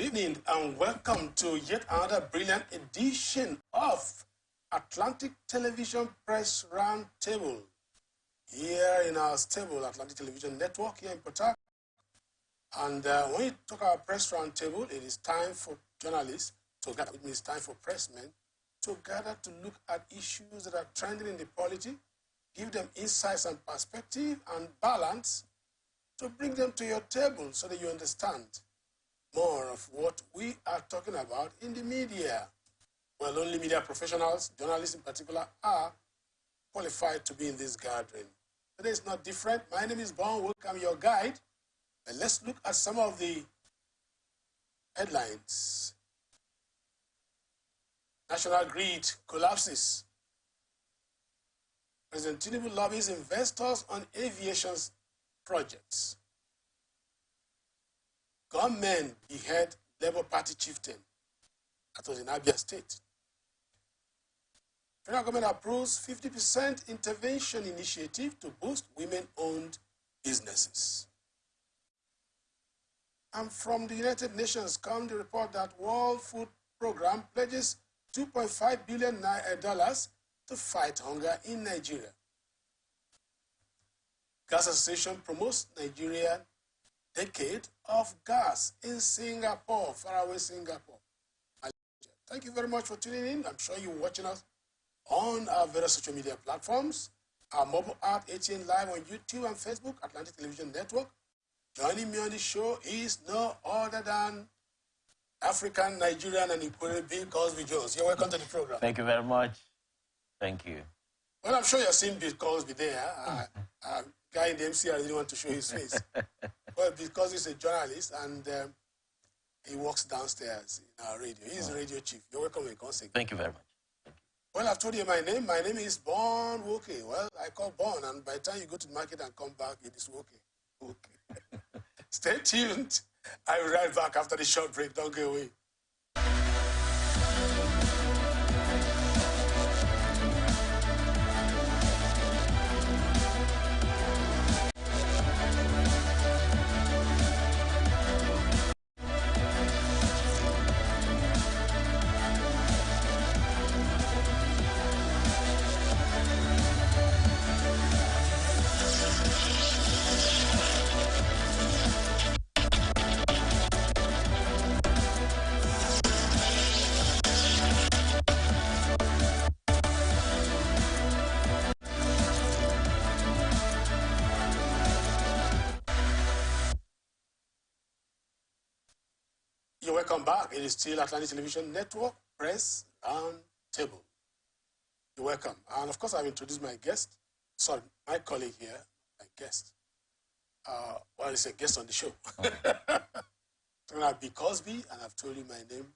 evening and welcome to yet another brilliant edition of Atlantic Television Press Roundtable here in our stable Atlantic Television Network here in Port Harcourt. And when we talk about press roundtable, it is time for journalists to gather. It means time for pressmen to gather to look at issues that are trending in the polity, give them insights and perspective and balance to bring them to your table so that you understand more of what we are talking about in the media. Well, only media professionals, journalists in particular, are qualified to be in this gathering. Today is not different. My name is Bon Wook. I'm your guide. And let's look at some of the headlines. National grid collapses. President Tinubu lobbies investors on aviation projects. Gunmen behead Labour Party chieftain. That was in Abia State. Federal government approves 50% intervention initiative to boost women-owned businesses. And from the United Nations comes the report that World Food Programme pledges $2.5 billion to fight hunger in Nigeria. Gas Association promotes Nigerian decade of gas in Singapore, faraway Singapore. Thank you very much for tuning in. I'm sure you're watching us on our various social media platforms. Our mobile app, ATN Live on YouTube and Facebook, Atlantic Television Network. Joining me on the show is no other than African, Nigerian, and Equatorial Bill Cosby Jones. You're welcome to the program. Thank you very much. Thank you. Well, I'm sure you've seen Bill Cosby there. Guy in the MCR didn't want to show his face. Well, because he's a journalist and he works downstairs in our radio. He's a radio chief. You're welcome in consequence. Thank you very much. Well, I've told you my name. My name is Bon Woke. Well, I call Bon, and by the time you go to the market and come back, it is Woke. Okay. Stay tuned. I'll be right back after the short break. Don't go away. Welcome back. It is still Atlantic Television Network Press Roundtable. You're welcome. And of course, I've introduced my guest. Sorry, my colleague here, my guest. Well, it's a guest on the show. Talking about B. Cosby, and I've told you my name,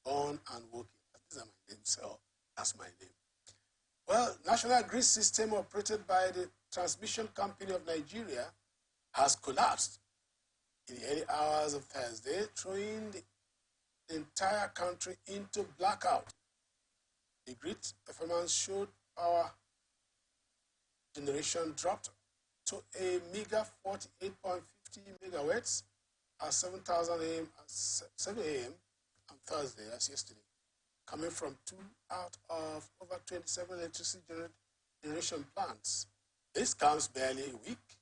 Bon and Woke. These are my names, so that's my name. Well, National Grid System operated by the Transmission Company of Nigeria has collapsed in the early hours of Thursday, throwing the entire country into blackout. The grid performance showed power generation dropped to a meager 48.50 megawatts at 7 a.m. on Thursday, that's yesterday, coming from 2 out of over 27 electricity generation plants. This comes barely a week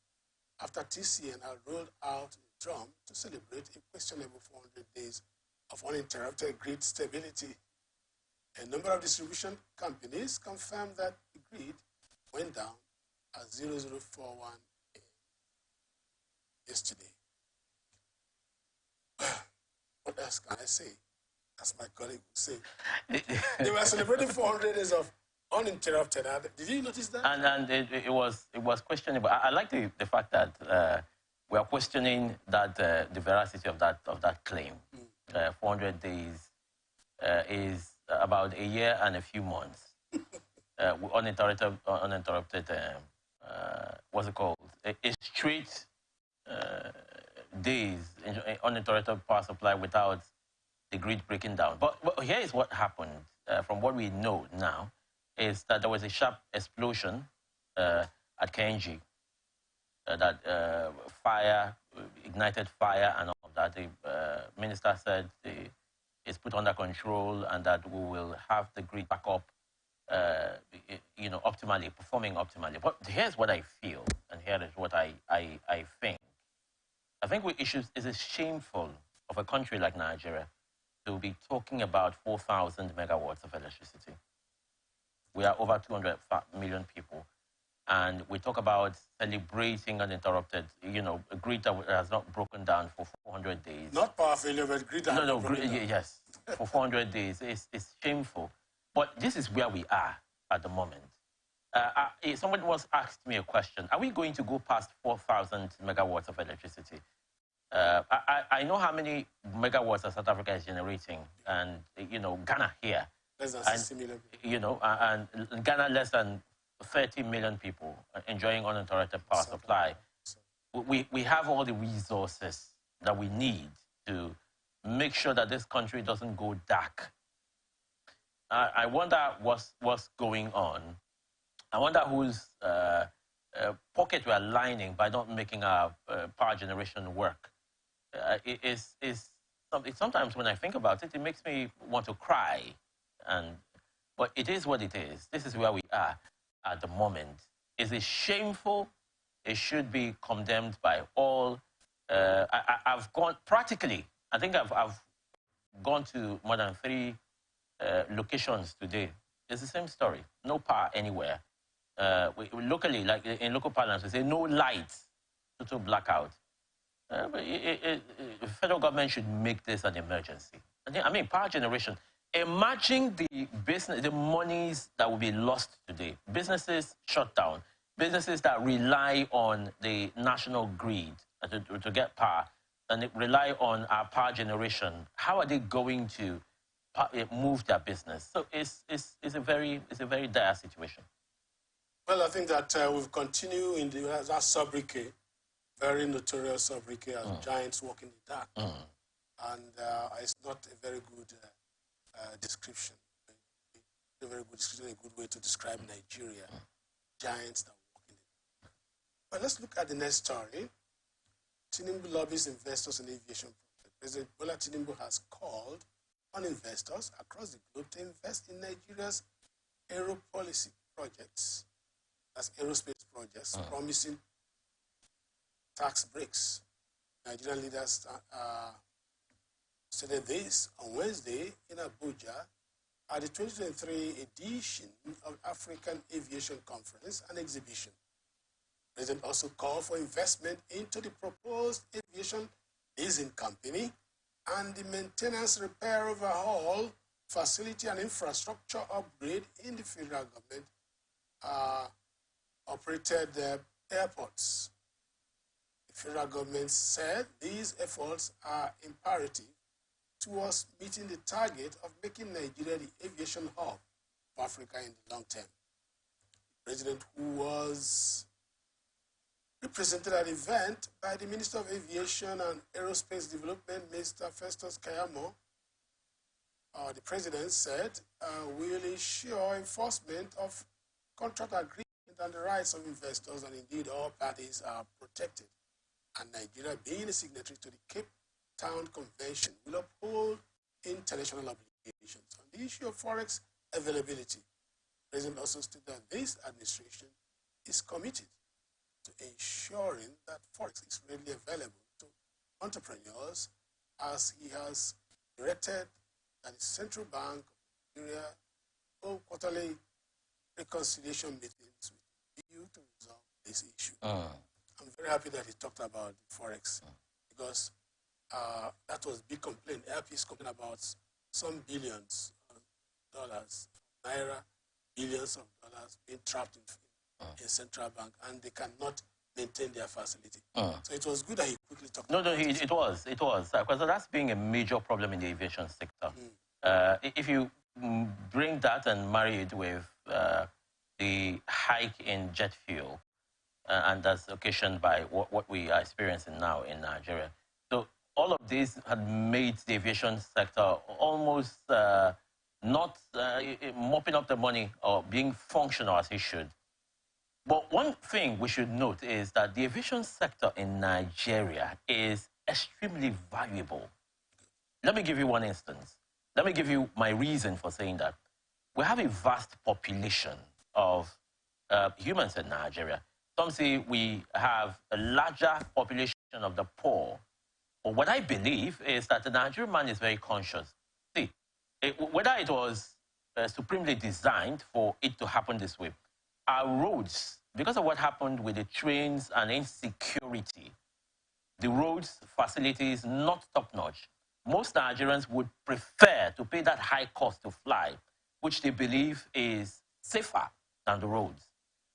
after TCN had rolled out a drum to celebrate a questionable 400 days of uninterrupted grid stability. A number of distribution companies confirmed that the grid went down at 0041 a.m. yesterday. What else can I say? As my colleague would say. They were celebrating 400 days of uninterrupted. Did you notice that? And it was questionable. I like the fact that we are questioning that the veracity of that claim. 400 days is about a year and a few months. Uninterrupted, what's it called? A straight days, uninterrupted power supply without the grid breaking down. But here is what happened, from what we know now, is that there was a sharp explosion at KNG, that ignited fire and all. that the minister said it's put under control and that we will have the grid back up, optimally, performing optimally. But here's what I feel, and here is what I think. I think it is shameful of a country like Nigeria to be talking about 4,000 megawatts of electricity. We are over 200 million people. And we talk about celebrating uninterrupted, a grid that has not broken down for 400 days. Not power failure, but grid that yes, for 400 days. It's shameful. But this is where we are at the moment. Someone once asked me a question. Are we going to go past 4,000 megawatts of electricity? I know how many megawatts South Africa is generating, and, Ghana here. Less than 60 million people. And Ghana less than 30 million people enjoying uninterrupted power supply. We have all the resources that we need to make sure that this country doesn't go dark. I wonder what's going on. I wonder whose pocket we are lining by not making our power generation work. Sometimes when I think about it, it makes me want to cry. But it is what it is. This is where we are at the moment. Is it shameful? It should be condemned by all. I've gone practically. I think I've gone to more than 3 locations today. It's the same story. No power anywhere. Locally, like in local parlance, we say no lights, total blackout. But the federal government should make this an emergency. I mean, power generation. Imagine the monies that will be lost today. Businesses shut down. Businesses that rely on the national grid to get power and rely on our power generation. How are they going to move their business? So it's a very dire situation. Well, I think that we've continued in that sobriquet, very notorious sobriquet as giants walking in the dark. And it's not a very good description. A very good description, a good way to describe Nigeria. Giants that walk in it. But let's look at the next story. Tinubu lobbies investors in aviation project. President Bola Tinubu has called on investors across the globe to invest in Nigeria's aero policy projects. That's aerospace projects, promising tax breaks. Nigerian leaders stated this on Wednesday in Abuja at the 2023 edition of African Aviation Conference and Exhibition. The President also called for investment into the proposed aviation leasing company and the maintenance, repair, overhaul, facility and infrastructure upgrade in the federal government operated airports. The federal government said these efforts are imperative towards meeting the target of making Nigeria the aviation hub of Africa in the long term. The president, who was represented at the event by the Minister of Aviation and Aerospace Development, Mr. Festus Kayamo, the president said, will ensure enforcement of contract agreement and the rights of investors, and indeed all parties are protected. And Nigeria, being a signatory to the Cape Town Convention, will uphold international obligations. On the issue of forex availability, the president also stated that this administration is committed to ensuring that forex is readily available to entrepreneurs, as he has directed that the Central Bank of Nigeria hold quarterly reconciliation meetings with you to resolve this issue. I'm very happy that he talked about forex because that was a big complaint. LP is complaining about some billions of dollars, naira, billions of dollars being trapped in central bank, and they cannot maintain their facility. So it was good that he quickly talked about it. It was. Because that's being a major problem in the aviation sector. If you bring that and marry it with the hike in jet fuel, and that's occasioned by what we are experiencing now in Nigeria. So all of this had made the aviation sector almost not mopping up the money or being functional as it should. But one thing we should note is that the aviation sector in Nigeria is extremely valuable. Let me give you one instance. Let me give you my reason for saying that. We have a vast population of humans in Nigeria. Some say we have a larger population of the poor. But what I believe is that the Nigerian man is very conscious. See, whether it was supremely designed for it to happen this way, our roads, because of what happened with the trains and insecurity, the roads facilities not top-notch. Most Nigerians would prefer to pay that high cost to fly, which they believe is safer than the roads.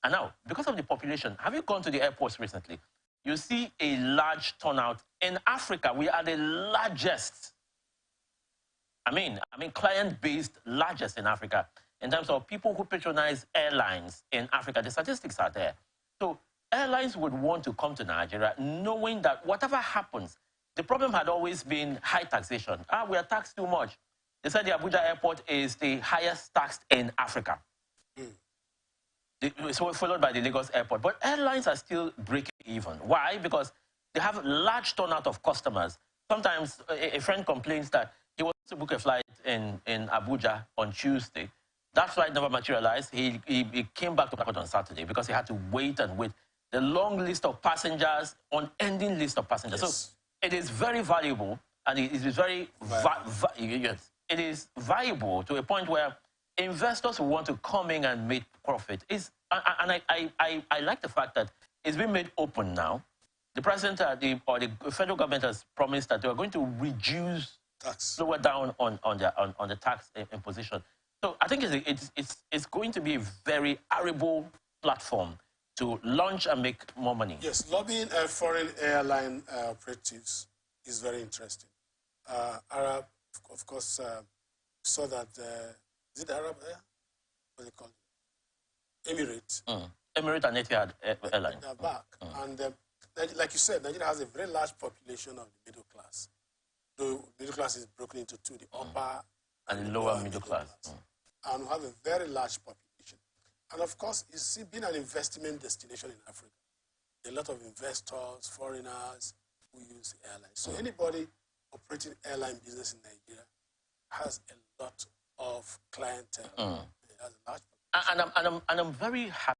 And now, because of the population, have you gone to the airports recently? You see a large turnout. In Africa, we are the largest, client-based largest in Africa in terms of people who patronize airlines in Africa. The statistics are there. So airlines would want to come to Nigeria knowing that whatever happens, the problem had always been high taxation. We are taxed too much. They said the Abuja airport is the highest taxed in Africa. So followed by the Lagos airport. But airlines are still breaking even. Why? Because they have a large turnout of customers. Sometimes a friend complains that he wants to book a flight in Abuja on Tuesday. That flight never materialized. He came back to airport on Saturday because he had to wait and wait. The long list of passengers, unending list of passengers. Yes. So it is very valuable, and it is very yes, it is viable to a point where investors who want to come in and make profit. I like the fact that it's been made open now. The president or the federal government has promised that they are going to reduce, slower down on the tax imposition. So I think it's going to be a very arable platform to launch and make more money. Yes, lobbying foreign airline operatives is very interesting. Arab, of course, saw that. Is it Arab Air? What do they call it? Emirates. Emirates and Etihad Airlines. They're back. And like you said, Nigeria has a very large population of the middle class. The middle class is broken into two, the upper and the lower middle class. And we have a very large population. And of course, it's been an investment destination in Africa. A lot of investors, foreigners who use airlines. So anybody operating airline business in Nigeria has a lot of clientele. It has a large population. And I'm very happy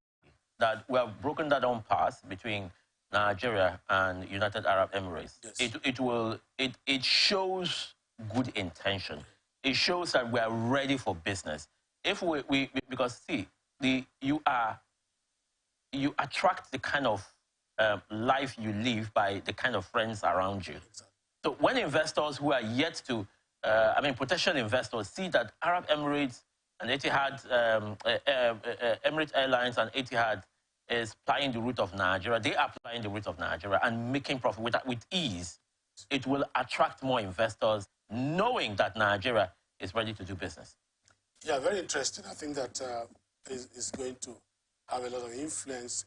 that we have broken that down path between Nigeria and United Arab Emirates. Yes. It shows good intention. It shows that we are ready for business. If because see, you attract the kind of life you live by the kind of friends around you. Exactly. So when investors who are yet to, potential investors see that Arab Emirates and Etihad, Emirates Airlines and Etihad is plying the route of Nigeria, they are plying the route of Nigeria and making profit with ease, it will attract more investors knowing that Nigeria is ready to do business. Yeah, very interesting. I think that is going to have a lot of influence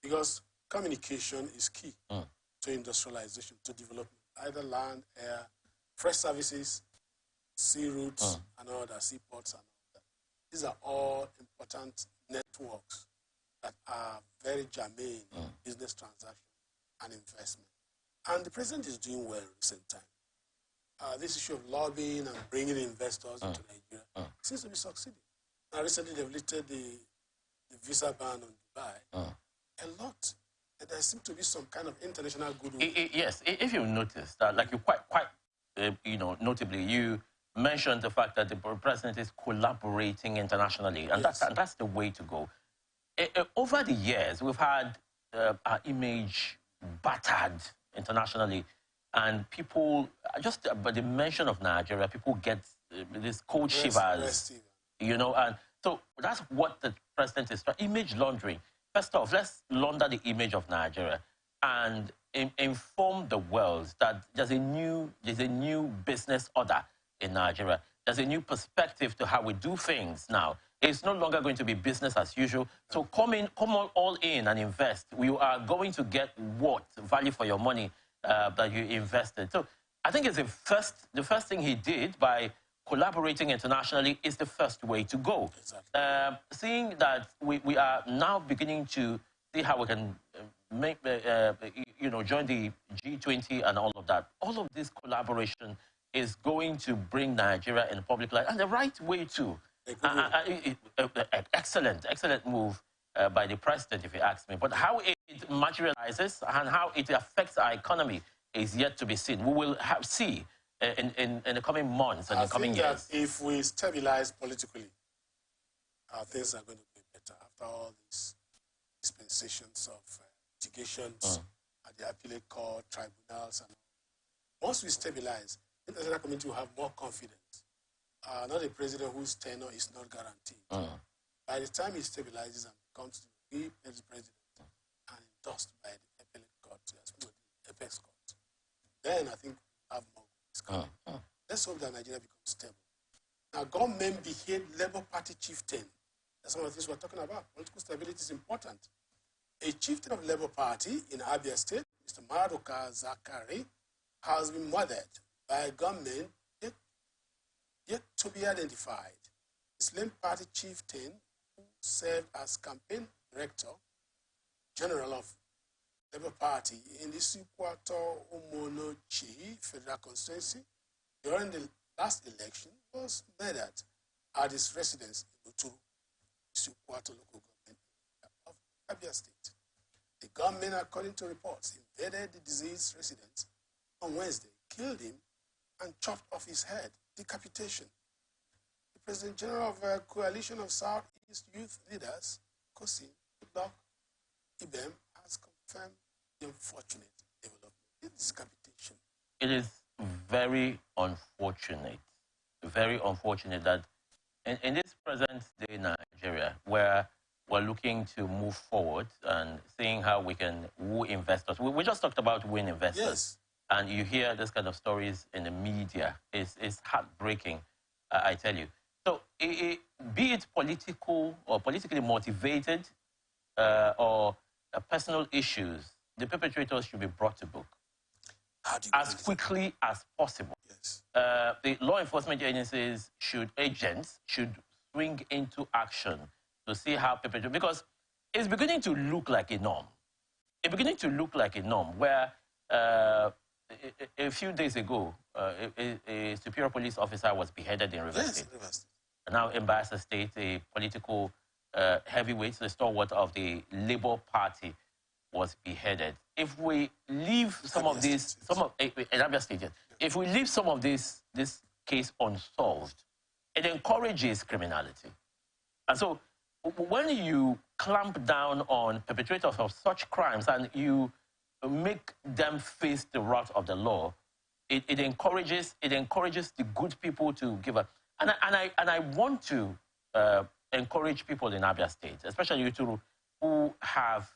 because communication is key to industrialization, to development, either land, air, fresh services, sea routes, and all that, seaports and all that. These are all important networks that are very germane in business transaction and investment. And the president is doing well in recent time. This issue of lobbying and bringing investors into Nigeria seems to be succeeding. Now, recently they've lifted the visa ban on Dubai. A lot. And there seems to be some kind of international goodwill. Yes, if you notice that, like you quite notably, you mentioned the fact that the president is collaborating internationally, and that's the way to go. Over the years, we've had our image battered internationally, and people, just by the mention of Nigeria, people get this cold shivers, and so that's what the president is trying, image laundering. First off, let's launder the image of Nigeria and inform the world that there's a new business order in Nigeria. There's a new perspective to how we do things now. It's no longer going to be business as usual. So come on all in and invest. We are going to get what value for your money that you invested. So I think it's the first thing he did by collaborating internationally is the first way to go. Exactly. Seeing that we are now beginning to see how we can make join the G20 and all of that. All of this collaboration is going to bring Nigeria in the public light, and the right way too. Excellent, excellent move by the president, if you ask me. But how it materializes and how it affects our economy is yet to be seen. We will see in the coming months and in coming years. That if we stabilize politically, things are going to be better after all these dispensations of litigations at the appellate court, tribunals, and once we stabilize, the international community will have more confidence. Not a president whose tenure is not guaranteed. By the time he stabilizes and becomes the president and endorsed by the appellate court, the apex court, then I think we'll have more coming. Let's hope that Nigeria becomes stable. Now, government behave Labour Party chieftain. That's some of the things we're talking about. Political stability is important. A chieftain of Labour Party in Abia State, Mr. Maruka Zakari, has been murdered by a gunman yet to be identified. Islam Party chieftain who served as campaign director general of Labour Party in the Sikwato Umonochi Federal Constituency during the last election was murdered at his residence in Uturu, Sikwato local government of Abia State. The gunmen, according to reports, invaded the deceased residence on Wednesday, killed him, and chopped off his head. Decapitation. The President General of a coalition of Southeast youth leaders, Kosin Goodluck Ibem, has confirmed the unfortunate development. This decapitation. It is very unfortunate that in this present day Nigeria, where we're looking to move forward and seeing how we can woo investors. We just talked about wooing investors. Yes. And you hear this kind of stories in the media. It's heartbreaking, I tell you. So be it political or politically motivated or personal issues, the perpetrators should be brought to book as quickly as possible. Yes. The law enforcement agencies should swing into action to see how perpetrators, because it's beginning to look like a norm. It's beginning to look like a norm where a few days ago, a superior police officer was beheaded in Rivers State. Rivers. Now in Bayelsa State, a political heavyweight, the stalwart of the Labour Party, was beheaded. If we leave some of these, if we leave some of this case unsolved, it encourages criminality. And so when you clamp down on perpetrators of such crimes and you make them face the wrath of the law, it encourages the good people to give up. And I want to encourage people in Abia State, especially you who have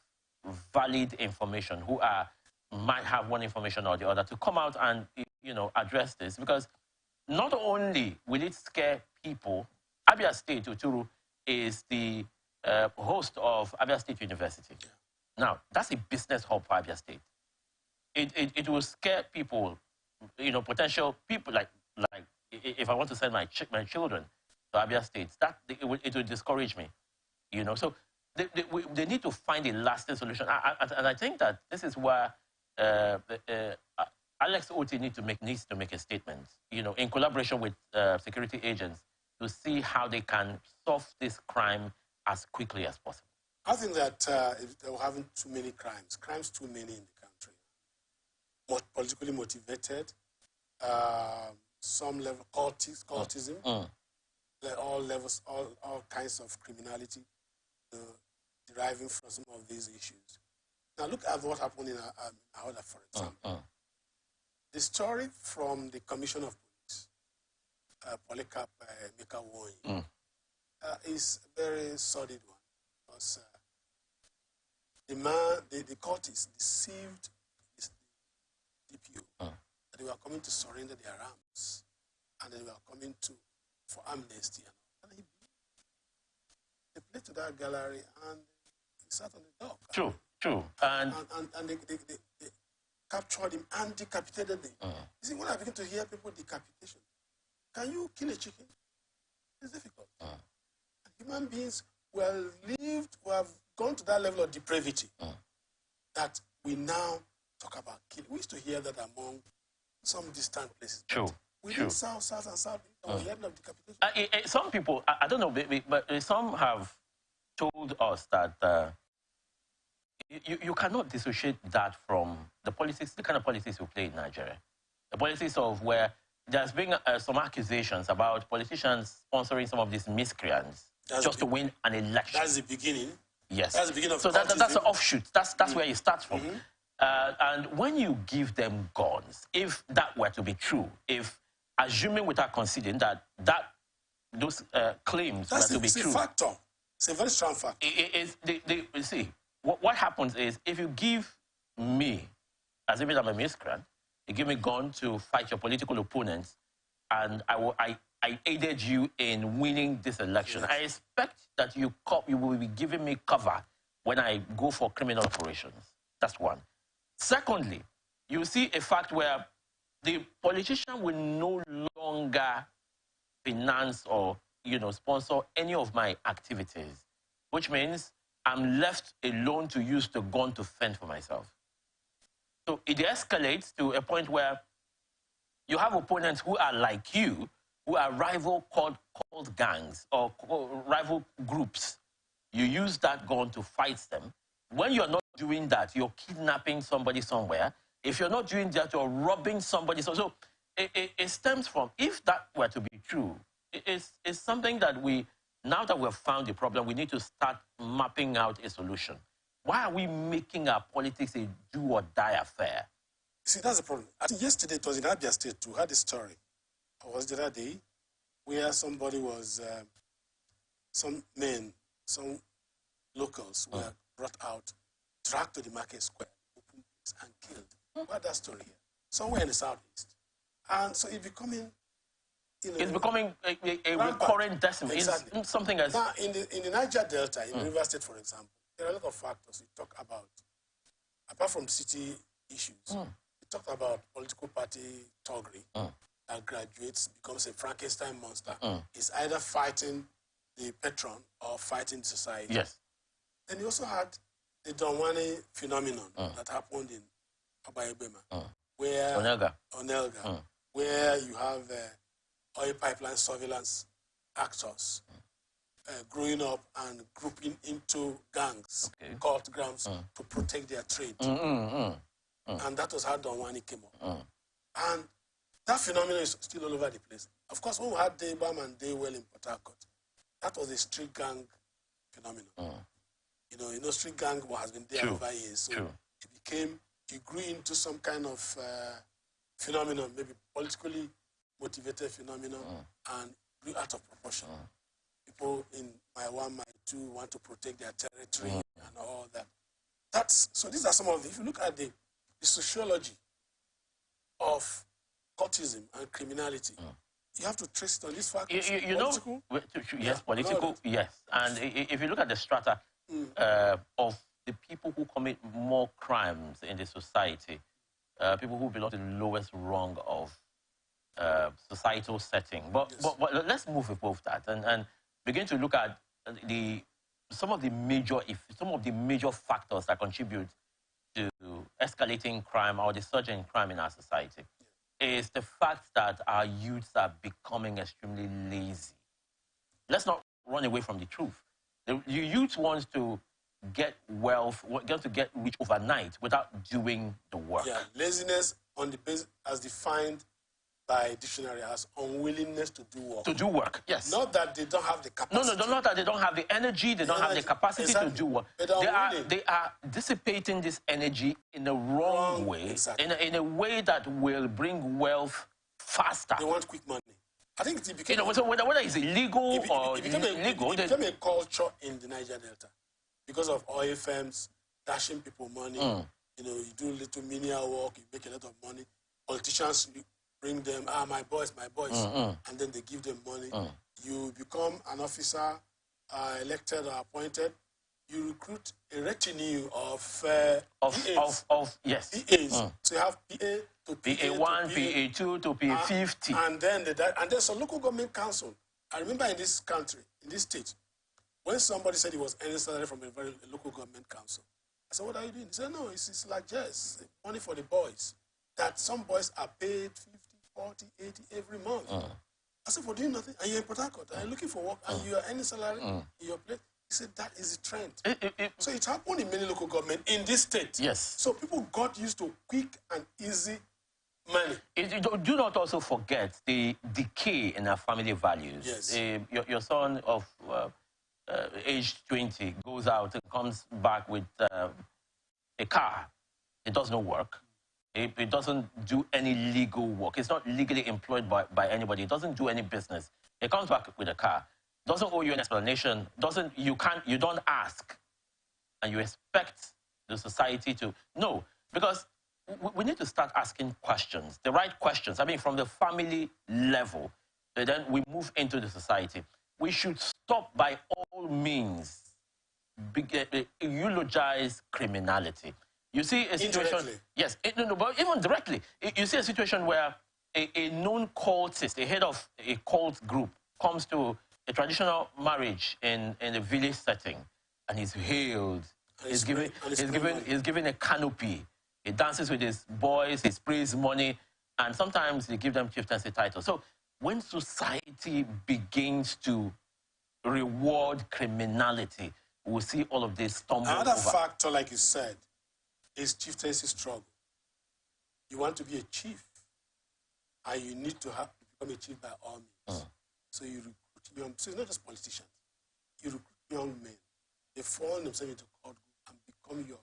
valid information, who might have one information or the other, to come out and address this, because not only will it scare people. Abia State, Uturu, is the host of Abia State University. Yeah. Now, that's a business hub for Abia State. It will scare people, potential people, like if I want to send my children to Abia State, it will discourage me, So they need to find a lasting solution. And I think that this is where Alex Oti needs to make a statement, in collaboration with security agents, to see how they can solve this crime as quickly as possible. I think that we're having too many crimes too many in the country. More politically motivated, some level cultism, all levels, all kinds of criminality deriving from some of these issues. Now look at what happened in Ahoda, for example. The story from the Commissioner of Police, Polycarp Mekawoi, is a very sordid one, because the cultists deceived the DPO that they were coming to surrender their arms and they were coming for amnesty. And they played to that gallery and he sat on the dock. True. And they captured him and decapitated him. You see, when I begin to hear people decapitation, can you kill a chicken? It's difficult. Human beings who have gone to that level of depravity that we now talk about killing. We used to hear that among some distant places. True. Within South and South, we're hearing of decapitation. Some people, I don't know, but some have told us that you cannot dissociate that from the politics, the kind of politics we play in Nigeria. The politics of where there's been some accusations about politicians sponsoring some of these miscreants just to win an election. That's the beginning. Yes. That's the beginning of so that's an offshoot. That's where it starts from. And when you give them guns, if that were to be true, if assuming without conceding that those claims were to be true. That's a factor. It's a very strong factor. You see, what happens is if you give me, as if I'm a miscreant, you give me a gun to fight your political opponents, and I aided you in winning this election. Yes. I expect that you will be giving me cover when I go for criminal operations. That's one. Secondly, you see a fact where the politician will no longer finance or sponsor any of my activities, which means I'm left alone to use the gun to fend for myself. So it escalates to a point where you have opponents who are like you, who are rival called gangs or rival groups. You use that gun to fight them. When you're not doing that, you're kidnapping somebody somewhere. If you're not doing that, you're robbing somebody. So it stems from, if that were to be true, it's something that now that we've found the problem, we need to start mapping out a solution. Why are we making our politics a do-or-die affair? See, that's the problem. I think yesterday, it was in Abia State, too, had a story. Or was it the other day, where somebody was, some men, some locals were brought out, dragged to the market square, open place, and killed. What that story here? Somewhere in the southeast. And so it's becoming, it's becoming a recurring decimal. Exactly. It's something as... Now, in the Niger Delta, in River State, for example, there are a lot of factors we talk about. Apart from city issues, we talk about political party thuggery that graduates, becomes a Frankenstein monster. It's either fighting the patron or fighting society. Yes. Then you also had the Donwani phenomenon that happened in Abayebema, where Onelga, where you have oil pipeline surveillance actors growing up and grouping into gangs, cult grounds, to protect their trade. And that was how Donwani came up. And that phenomenon is still all over the place. Of course, when we had Daybam and Daywell in Port Harcourt, that was a street gang phenomenon. Street gang has been there over years. So it grew into some kind of phenomenon, maybe politically motivated phenomenon, and grew out of proportion. People in my 1, my 2 want to protect their territory and all that. So these are some of the, if you look at the sociology of cultism and criminality, you have to trace it on these factors. Yes, political, yes. And if you look at the strata of the people who commit more crimes in the society, people who belong to the lowest rung of societal setting. But let's move above that and begin to look at some of the major factors that contribute to escalating crime or the surge in crime in our society. Is the fact that our youths are becoming extremely lazy. Let's not run away from the truth. The youth wants to get wealth, want to get rich overnight without doing the work. Yeah, laziness on the base as defined by dictionary as unwillingness to do work. To do work, yes. Not that they don't have the capacity. No, not that they don't have the energy, they don't have the capacity to do work. They are dissipating this energy in the wrong way, in a way that will bring wealth faster. They want quick money. I think it became... so whether it's illegal or illegal... It became a culture in the Niger Delta because of oil firms dashing people money. You do little menial work, you make a lot of money. Politicians... bring them, my boys, and then they give them money. You become an officer, elected or appointed. You recruit a retinue of PAs. Yes. PAs. So you have PA to PA, PA1, PA2 to PA50. And then so local government council. I remember in this country, in this state, when somebody said he was earning salary from a local government council, I said, what are you doing? He said, no, it's like just money for the boys, that some boys are paid 50, 40, 80 every month. I said, for doing nothing, and you're in Port Harcourt, and you're looking for work, and you are earning salary in your place. He said, that is the trend. So it happened in many local governments in this state. Yes. So people got used to quick and easy money. Do not also forget the decay in our family values. Yes. Your son of age 20 goes out and comes back with a car. It does no work. It doesn't do any legal work. It's not legally employed by anybody. It doesn't do any business. It comes back with a car. Doesn't owe you an explanation. You don't ask. And you expect the society to... No, because we need to start asking questions, the right questions. I mean, from the family level, and then we move into the society. We should stop by all means eulogize criminality. You see a situation... Indirectly. Yes, no, but even directly. You see a situation where a known cultist, a head of a cult group, comes to a traditional marriage in a village setting, and he's hailed. He's given a canopy. He dances with his boys, he sprays money, and sometimes they give them chieftaincy titles. So when society begins to reward criminality, we'll see all of this stumble Another over. factor, like you said, is chieftaincy struggle. You want to be a chief, and you need to become a chief by all means. So you recruit young, so it's not just politicians. You recruit young men. They fall themselves into court and become your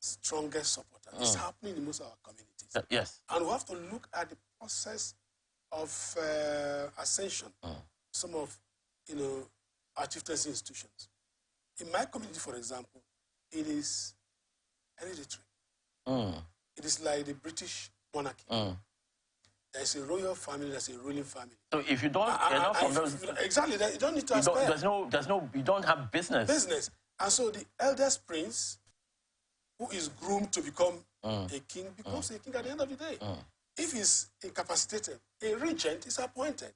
strongest supporter. It's happening in most of our communities. Yes. And we have to look at the process of ascension. Some of, our chieftaincy institutions. In my community, for example, it is hereditary. It is like the British monarchy. There's a royal family, there's a ruling family. So if you don't, exactly, you don't need to aspire. You don't have business. And so the eldest prince, who is groomed to become a king, becomes a king at the end of the day. If he's incapacitated, a regent is appointed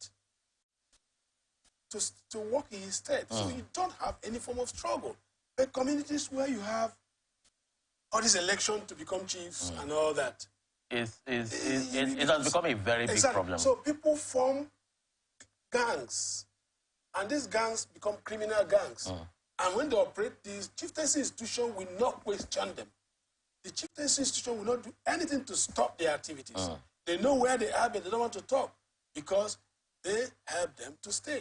to work in his stead. So you don't have any form of struggle. But communities where you have all this election to become chiefs and all that, it has become a very big problem. So people form gangs, and these gangs become criminal gangs. And when they operate, the chieftaincy institution will not question them. The chieftaincy institution will not do anything to stop their activities. They know where they are, but they don't want to talk because they help them to stay.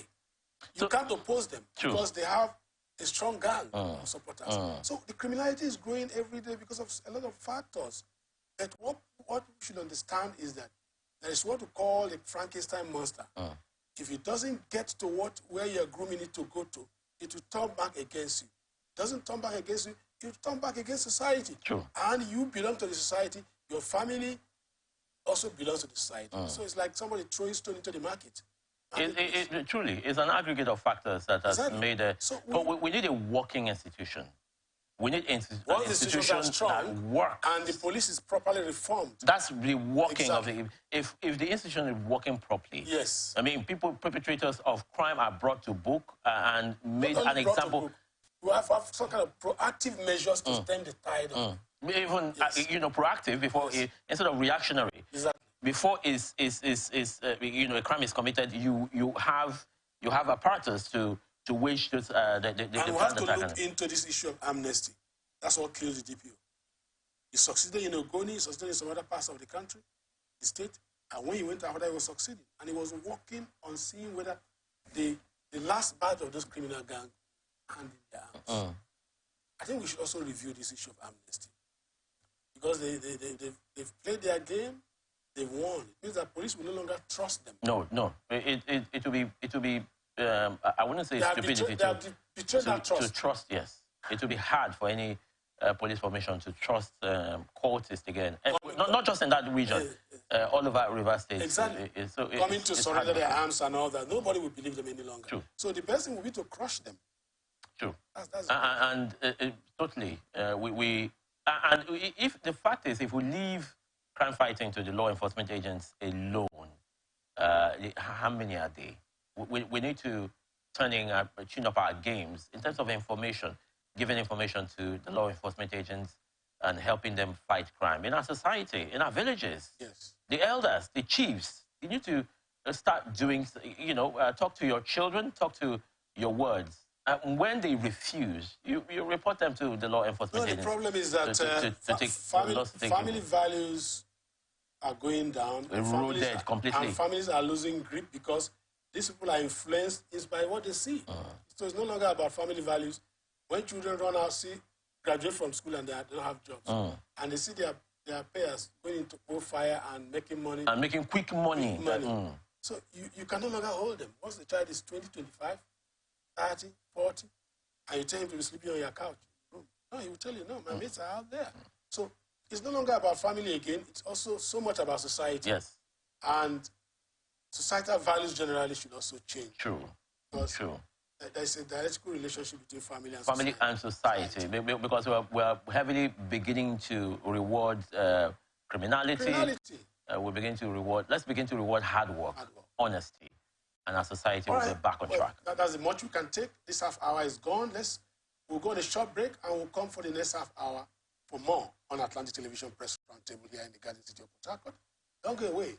You can't oppose them because they have a strong gang of supporters. So the criminality is growing every day because of a lot of factors. But what we should understand is that there is what we call a Frankenstein monster. If it doesn't get to where you're grooming it to go to, it will turn back against you. It doesn't turn back against you, it will turn back against society. And you belong to the society, your family also belongs to the society. So it's like somebody throwing stone into the market. It truly is an aggregate of factors that has made a... But we need a working institution. We need institutions that work. And the police is properly reformed. That's the working of it. If the institution is working properly, yes. I mean, perpetrators of crime are brought to book and made an example. We have some kind of proactive measures to stem the tide. Even proactive before instead of reactionary. Exactly. Before a crime is committed, you have apparatus to wage the and we have to look into this issue of amnesty. That's what killed the DPO. He succeeded in Ogoni, he succeeded in some other parts of the country, the state, and when he went out, he was succeeding. And he was working on seeing whether the last batch of those criminal gangs handed their arms. I think we should also review this issue of amnesty. Because they've played their game, they've won. It means that police will no longer trust them. No. It will be I wouldn't say stupidity to trust, yes. It will be hard for any police formation to trust cultists again. Not just in that region, all over River State. Exactly. Coming to surrender their arms and all that, nobody will believe them any longer. True. So the best thing will be to crush them. True. That's totally. And if the fact is, if we leave crime fighting to the law enforcement agents alone, how many are they? We need to tune up our games in terms of information, giving information to the law enforcement agents, and helping them fight crime in our society, in our villages. Yes. The elders, the chiefs, you need to start doing, talk to your children, talk to your words. When they refuse, you report them to the law enforcement No, the agency. problem is that family values are going down. Eroded completely. And families are losing grip because these people are influenced by what they see. So it's no longer about family values. When children run out, graduate from school and they don't have jobs, and they see their peers going into coal fire and making money. And making quick money. So you can no longer hold them. Once the child is 20, 25, 30, 40, and you tell him to be sleeping on your couch. No, he will tell you, no, my mates are out there. So it's no longer about family again. It's also so much about society. Yes. And societal values generally should also change. True. True. There's a dialectical relationship between family and society. Family and society. Because we're heavily beginning to reward criminality. Let's begin to reward hard work, honesty, and our society will be back on track. That's the much we can take. This half hour is gone. We'll go on a short break and we'll come for the next half hour for more on Atlantic Television Press Roundtable here in the Garden City of Port Harcourt. Don't go away.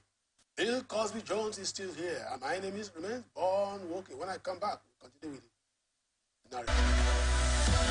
Bill Cosby Jones is still here, and my name remains Born Woke. When I come back, we'll continue with the narrative.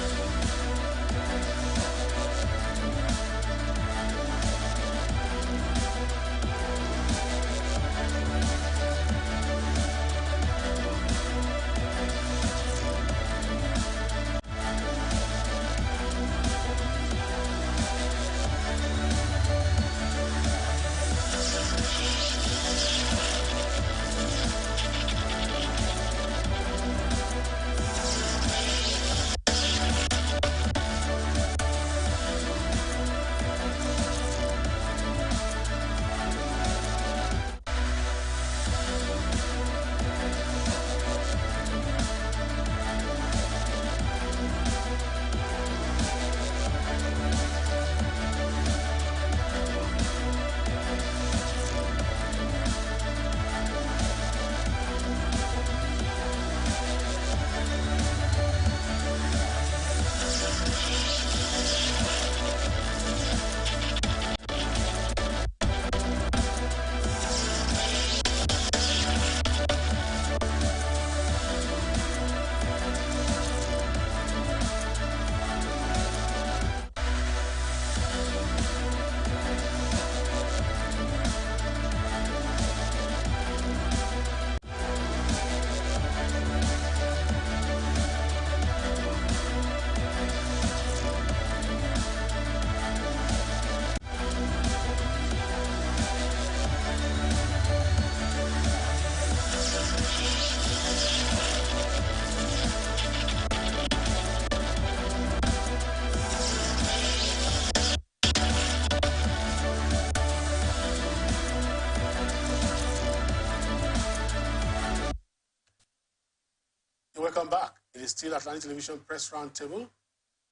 Welcome back. It is still Atlantic Television Press Roundtable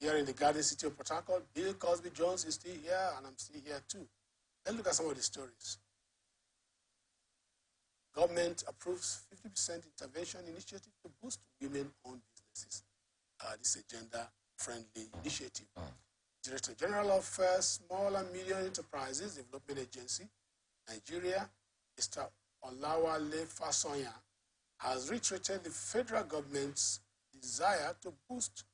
here in the Garden City of Port Harcourt. Bill Cosby Jones is still here, and I'm still here too. Let's look at some of the stories. Government approves 50% intervention initiative to boost women-owned businesses. This is a gender-friendly initiative. Director General of Small and Medium Enterprises Development Agency, Nigeria, Mr. Olawale Fasonya, has reiterated the federal government's desire to boost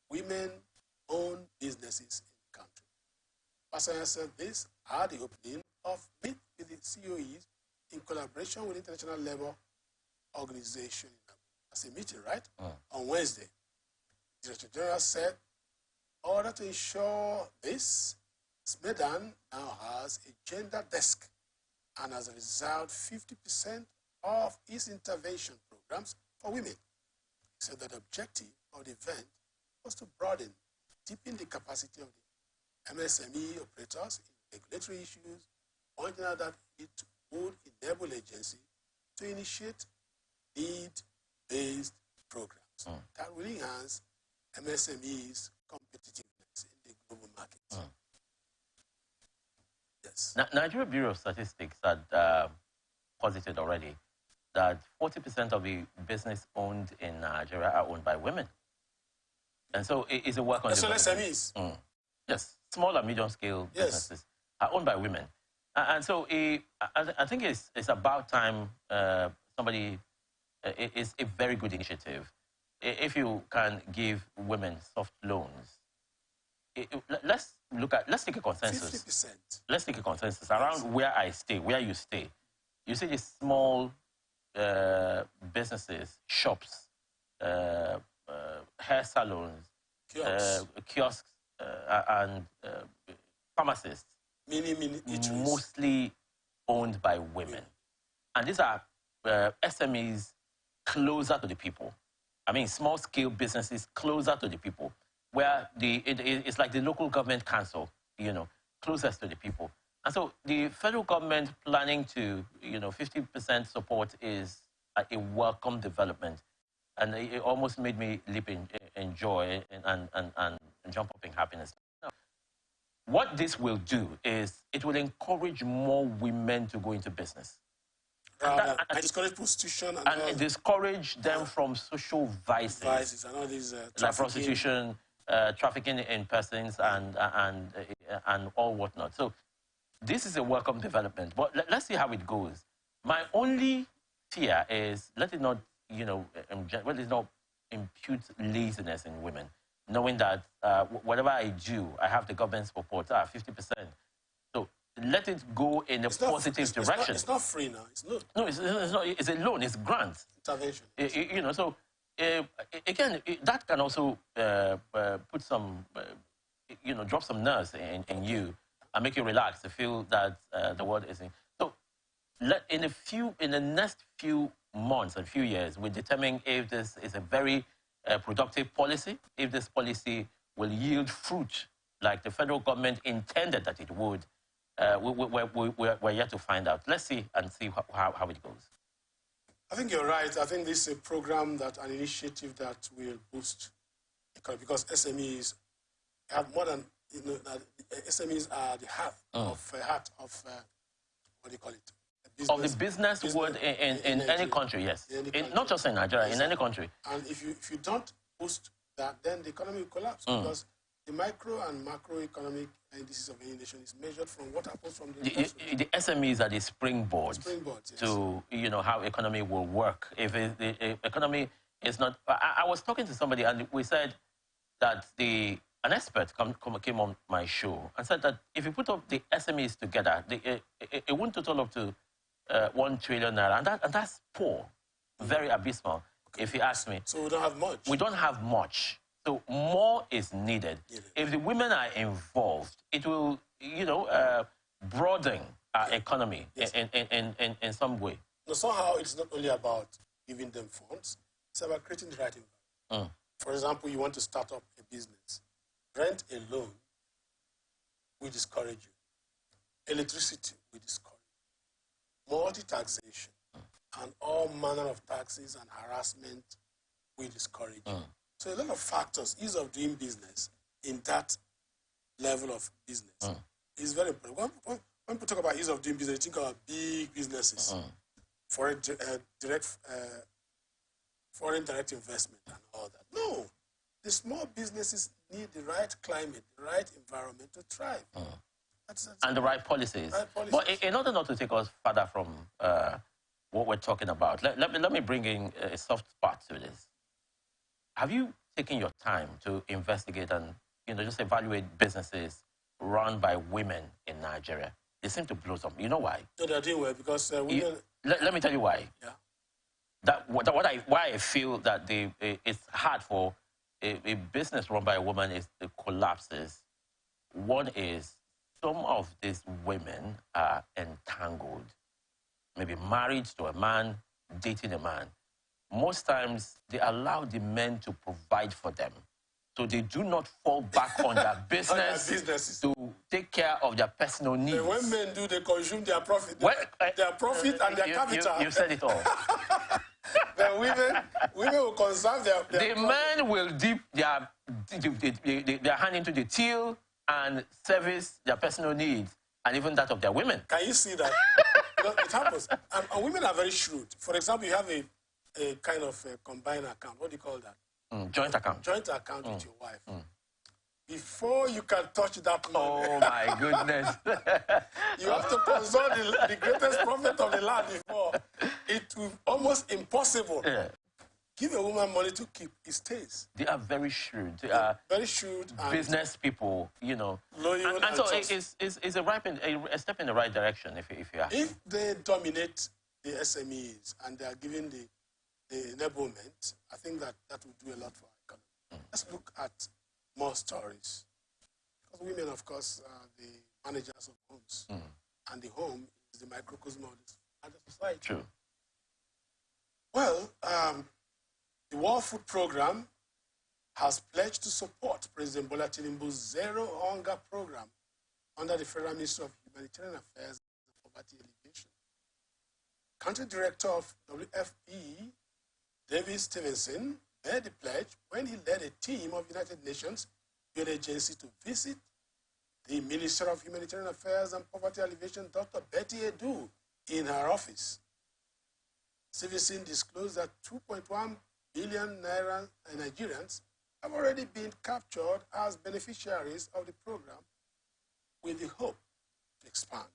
women-owned businesses in the country. Fasonya said this at the opening of Meet with the COEs in collaboration with International Labour Organization. That's a meeting, right? On Wednesday. The Director General said, in order to ensure this, SMEDAN now has a gender desk, and as a result, 50% of its intervention programs for women. He said that the objective of the event was to broaden, deepen the capacity of the MSME operators in regulatory issues, pointing out that it would enable agency to initiate need-based programs that will enhance MSME's competitiveness in the global market. Yes. Nigeria Bureau of Statistics had posited already that 40% of the business owned in Nigeria are owned by women. And so it's a work on SMEs. Yes, small and medium scale businesses are owned by women. And so I think it's about time somebody, it's a very good initiative. If you can give women soft loans, let's take a consensus. 50%. Let's take a consensus around where I stay, where you stay. You see these small businesses, shops, hair salons, kiosks and pharmacists, mini eateries, mostly owned by women. And these are SMEs closer to the people. I mean, small-scale businesses closer to the people, where it's like the local government council, closest to the people. And so the federal government planning to, 50% support is a welcome development. And it almost made me leap in joy and jump up in happiness. Now, what this will do is it will encourage more women to go into business. And discourage prostitution and discourage them from social vices and all these like prostitution, trafficking in persons, and all whatnot. So this is a welcome development. But let's see how it goes. My only fear is let it not impute laziness in women, knowing that whatever I do, I have the government support, 50%. So let it go in a positive direction. It's not free now. It's not. No, it's not. It's a loan. It's grant. Intervention. So again, that can also put some, drop some nerves in you and make you relax to feel that the world is in. So in the next few months and few years, we determine if this is a very productive policy, if this policy will yield fruit like the federal government intended that it would. We're yet to find out. Let's see and see how it goes. I think you're right. I think this is a program an initiative that will boost economy because SMEs have more than, SMEs are the heart of what do you call it? Of the business world in any country, yes. Not just in Nigeria, in any country. And if you don't boost that, then the economy will collapse because the micro and macroeconomic indices of any nation is measured from what happens from the SMEs are the springboards yes. to how economy will work. If the economy is not, I was talking to somebody and we said that an expert came on my show and said that if you put up the SMEs together, it won't total up to 1 trillion naira, and that's poor, very abysmal. Okay. If you ask me. So we don't have much. We don't have much. So more is needed. If the women are involved, it will, broaden our economy in some way. No, somehow it's not only about giving them funds, it's about creating the right environment. For example, you want to start up a business. Rent alone will discourage you. Electricity will discourage you. Multi-taxation and all manner of taxes and harassment will discourage you. So a lot of factors, ease of doing business in that level of business is very important. When people talk about ease of doing business, they think about big businesses, foreign direct investment and all that. No, the small businesses need the right climate, the right environment to thrive. And the right policies. But in order not to take us further from what we're talking about, let me bring in a soft part to this. Have you taken your time to investigate and just evaluate businesses run by women in Nigeria? They seem to blow some. You know why? No, they're doing well because women. Let me tell you why. Yeah. Why I feel that it's hard for a business run by a woman is the collapses. One is some of these women are entangled, maybe married to a man, dating a man. Most times, they allow the men to provide for them. So they do not fall back on their business to take care of their personal needs. And when men do, they consume their profit. Their profit and their capital. You said it all. The women will conserve their The men will dip their hand into the till and service their personal needs and even that of their women. Can you see that? It happens. And women are very shrewd. For example, you have a kind of a combined account. What do you call that? Joint account. Joint account with your wife. before you can touch that money. Oh, my goodness. You have to consult the greatest prophet of the land before. It will almost impossible. Yeah. Give a woman money to keep, it stays. They are very shrewd. They They're are very shrewd and business people, you know. loyal And so just. it's a step in the right direction, if you ask me. If they dominate the SMEs and they are giving the enablement, I think that will do a lot for our economy. Let's look at more stories. Because women, of course, are the managers of homes. And the home is the microcosm of the society. True. Well, the World Food Program has pledged to support President Bola Tinubu's Zero Hunger Program under the Federal Ministry of Humanitarian Affairs and Poverty Alleviation. Country Director of WFP, David Stevenson, made the pledge when he led a team of United Nations UN agency to visit the Minister of Humanitarian Affairs and Poverty Alleviation, Dr. Betty Edu, in her office. Stevenson disclosed that 2.1 billion Nigerians have already been captured as beneficiaries of the program with the hope to expand,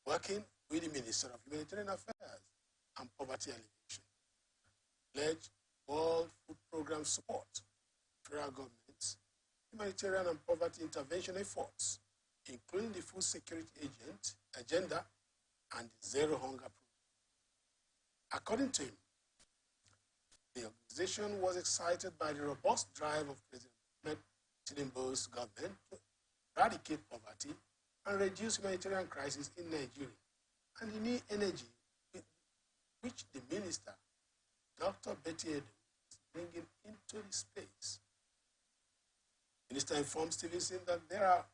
working with the Minister of Humanitarian Affairs and Poverty Alleviation. Pledge World Food Program support federal government's humanitarian and poverty intervention efforts, including the Food Security Agenda and the Zero Hunger Program. According to him, the organization was excited by the robust drive of President Tinubu's government to eradicate poverty and reduce humanitarian crisis in Nigeria, and the new energy which the minister, Dr. Betty Edu, is bringing into the space. The minister informed Stevenson that there are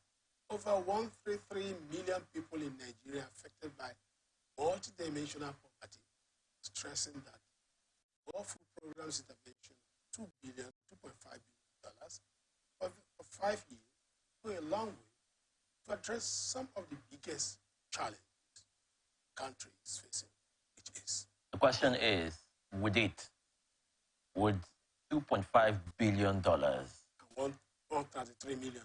over 133 million people in Nigeria affected by multidimensional poverty, stressing that World Food Program's intervention of $2.5 billion for 5 years go a long way to address some of the biggest challenges the country is facing, which is. The question is, would $2.5 billion 133 million.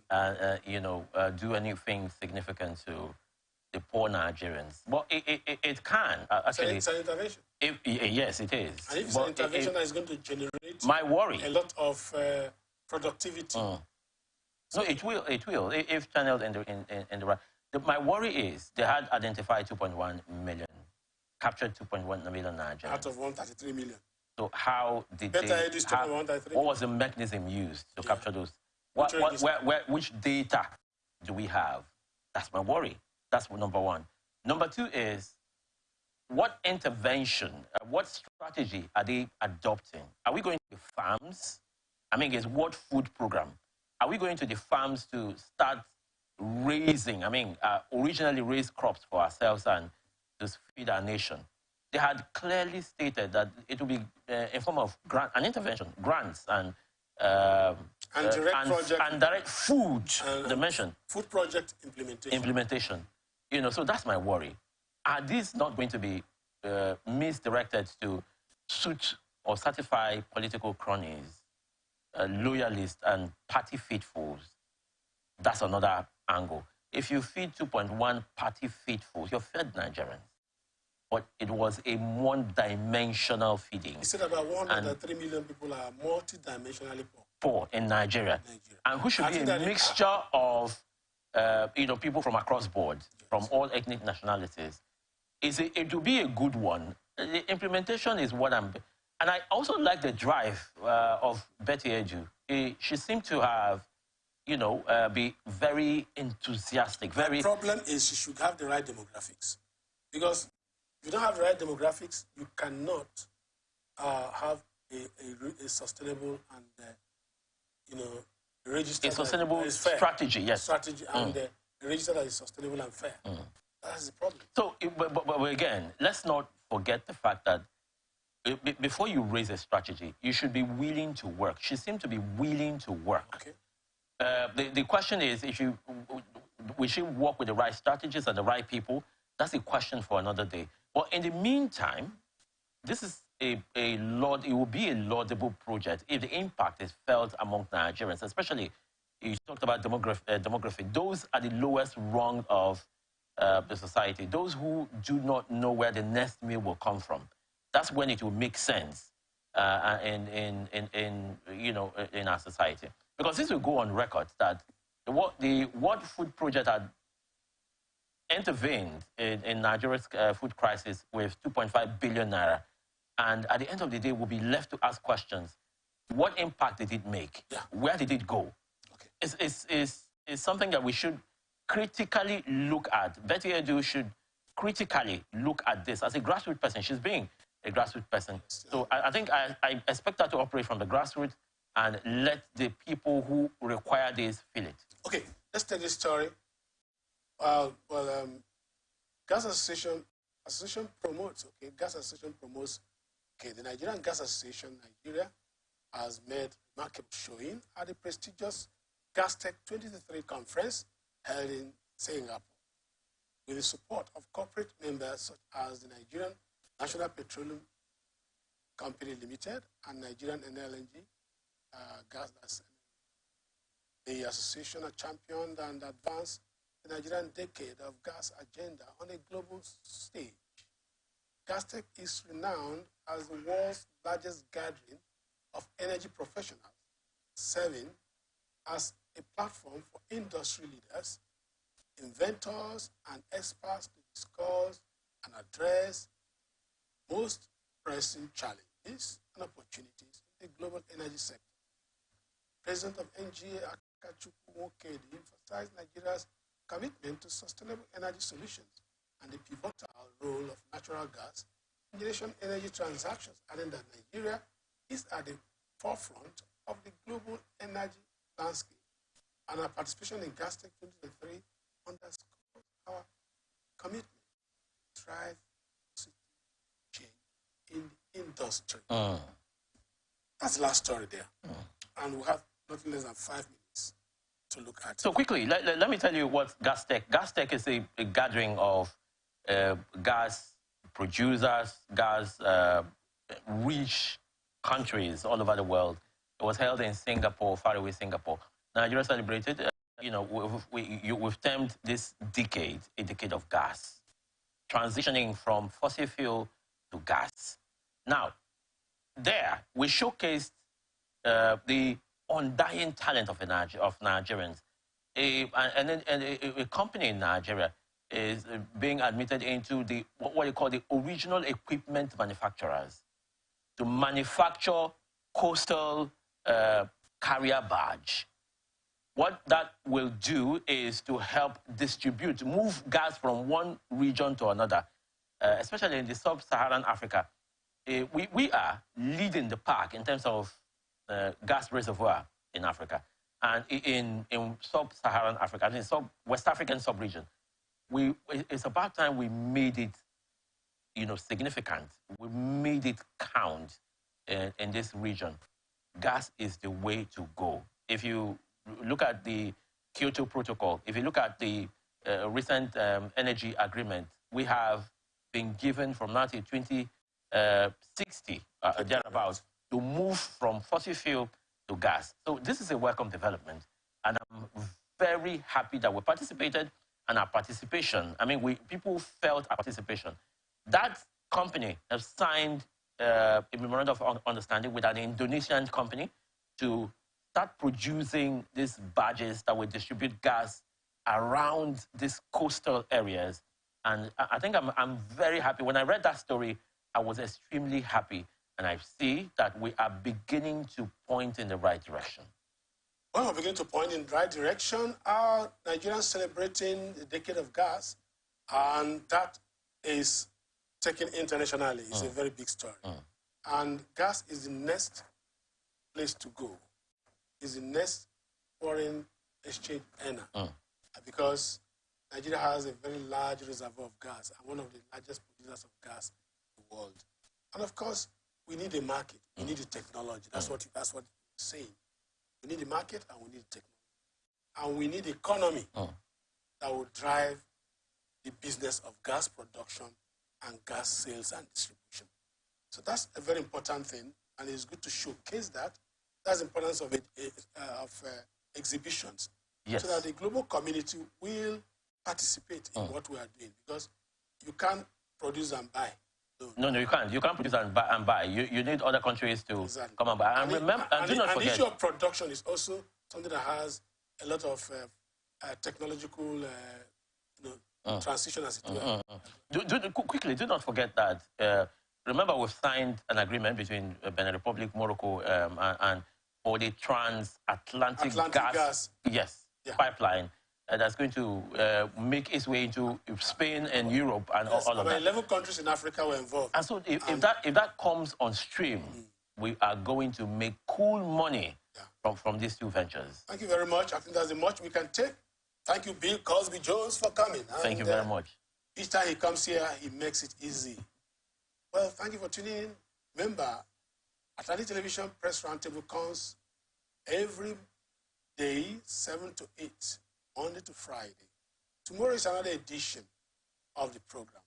Do anything significant to the poor Nigerians? Well, it can, actually. It's an intervention. Yes, it is. And if it's an intervention that is going to generate my worry, a lot of productivity. No, it will. If channeled in the right. My worry is they had identified 2.1 million, captured 2.1 million Nigerians. Out of 133 million. So how did what was the mechanism used to capture those? Which data do we have? That's my worry. That's number one. Number two is, what intervention, what strategy are they adopting? Are we going to the farms? I mean, it's World Food Program. Are we going to the farms to start raising, originally raised crops for ourselves and to feed our nation? They had clearly stated that it will be in form of an intervention, grants and direct food. They mentioned food project implementation. So that's my worry. Are these not going to be misdirected to suit or satisfy political cronies, loyalists, and party faithfuls? That's another angle. If you feed 2.1 party faithfuls, you're fed Nigerians. But it was a one-dimensional feeding. You said about 103 million people are multi-dimensionally poor in Nigeria. And who should be a mixture of people from across board, from all ethnic nationalities. It will be a good one. The implementation is what I'm... And I also like the drive of Betty Edu. She seemed to have, be very enthusiastic. The problem is she should have the right demographics. Because if you don't have the right demographics, you cannot have a sustainable and, register. A sustainable strategy, yes. Strategy and a register that is sustainable and fair. That's the problem. So, but again, let's not forget the fact that before you raise a strategy, you should be willing to work. She seemed to be willing to work. Okay. The question is, will she work with the right strategies and the right people? That's a question for another day. But in the meantime, this is it will be a laudable project if the impact is felt among Nigerians, especially You talked about demography. Those are the lowest rung of the society. Those who do not know where the next meal will come from. That's when it will make sense in our society. Because this will go on record that the World Food Project had intervened in Nigeria's food crisis with 2.5 billion naira. And at the end of the day, we'll be left to ask questions. What impact did it make? Yeah. Where did it go? Okay. It's something that we should critically look at. Betty Edu should critically look at this as a grassroots person. She's being a grassroots person. So I think I expect her to operate from the grassroots and let the people who require this feel it. Okay, let's take this story. Gas Association promotes, Gas Association promotes, the Nigerian Gas Association, Nigeria, has made remarkable showing at the prestigious Gas Tech 2023 conference held in Singapore, with the support of corporate members such as the Nigerian National Petroleum Company Limited and Nigerian NLNG Gas. The association has championed and advanced the Nigerian decade of gas agenda on a global stage. Gastech is renowned as the world's largest gathering of energy professionals, serving as a platform for industry leaders, inventors, and experts to discuss and address most pressing challenges and opportunities in the global energy sector. President of NGA Akachukwu Nwokedi emphasized Nigeria's commitment to sustainable energy solutions and the pivotal role of natural gas in generation energy transactions, adding that Nigeria is at the forefront of the global energy landscape, and our participation in Gastech 2023 underscores our commitment to drive change in the industry. That's the last story there. And we have nothing less than 5 minutes to look at. So quickly, let me tell you what Gastech. Gastech is a gathering of gas producers, gas-rich countries all over the world. It was held in Singapore, faraway Singapore. Nigeria celebrated, we've termed this decade a decade of gas, transitioning from fossil fuel to gas. Now, there, we showcased the undying talent of Nigerians. A company in Nigeria is being admitted into what you call the original equipment manufacturers to manufacture coastal carrier barge. What that will do is to help move gas from one region to another, especially in the sub-Saharan Africa. We are leading the pack in terms of gas reservoir in Africa. And in sub-Saharan Africa, in West African sub-region, it's about time we made it, significant. We made it count in this region. Gas is the way to go. If you look at the Kyoto Protocol, if you look at the recent energy agreement, we have been given from now to 2060, thereabouts, to move from fossil fuel to gas. So this is a welcome development, and I'm very happy that we participated, and our participation, people felt our participation. That company has signed a memorandum of understanding with an Indonesian company to start producing these barges that will distribute gas around these coastal areas. And I think I'm very happy. When I read that story, I was extremely happy. And I see that we are beginning to point in the right direction. Well, we're beginning to point in the right direction. Our Nigerians celebrating the decade of gas, and that is taken internationally. It's a very big story. And gas is the next place to go. It's the next foreign exchange earner. Because Nigeria has a very large reservoir of gas and one of the largest producers of gas in the world. And of course, we need a market. We need a technology. That's what it's saying. We need a market and we need technology. And we need economy that will drive the business of gas production and gas sales and distribution. So that's a very important thing, and it's good to showcase that. That's the importance of exhibitions, Yes. so that the global community will participate in what we are doing, because you can't produce and buy. No, you can't. You can't produce and buy. You need other countries to come and buy. And remember, and do not forget. The issue of production is also something that has a lot of technological transition, as it were. Quickly, do not forget that. Remember, we've signed an agreement between Benin Republic, Morocco, and for the transatlantic gas pipeline that's going to make its way into Spain and Europe and all of that. 11 countries in Africa were involved. And so if that comes on stream, we are going to make cool money from these two ventures. Thank you very much. I think that's the much we can take. Thank you, Bill Cosby Jones, for coming. Thank you very much. Each time he comes here, he makes it easy. Well, thank you for tuning in. Remember, Atlantic Television Press Roundtable comes every day, 7 to 8, Monday to Friday. Tomorrow is another edition of the program.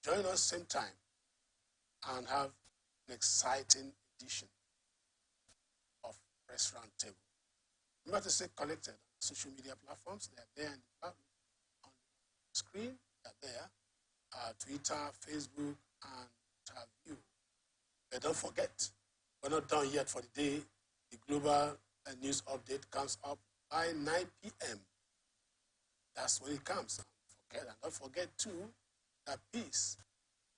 Join us same time and have an exciting edition of Press Roundtable. Remember to stay connected on social media platforms. They are there on the screen. They are there. Twitter, Facebook, and what have you. But don't forget, we're not done yet for the day. The global news update comes up by 9 p.m. That's when it comes. Don't forget, too, that peace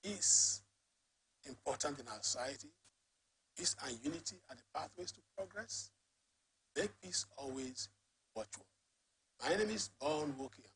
is important in our society. Peace and unity are the pathways to progress. Make peace always watchword. My name is Bon Wokia.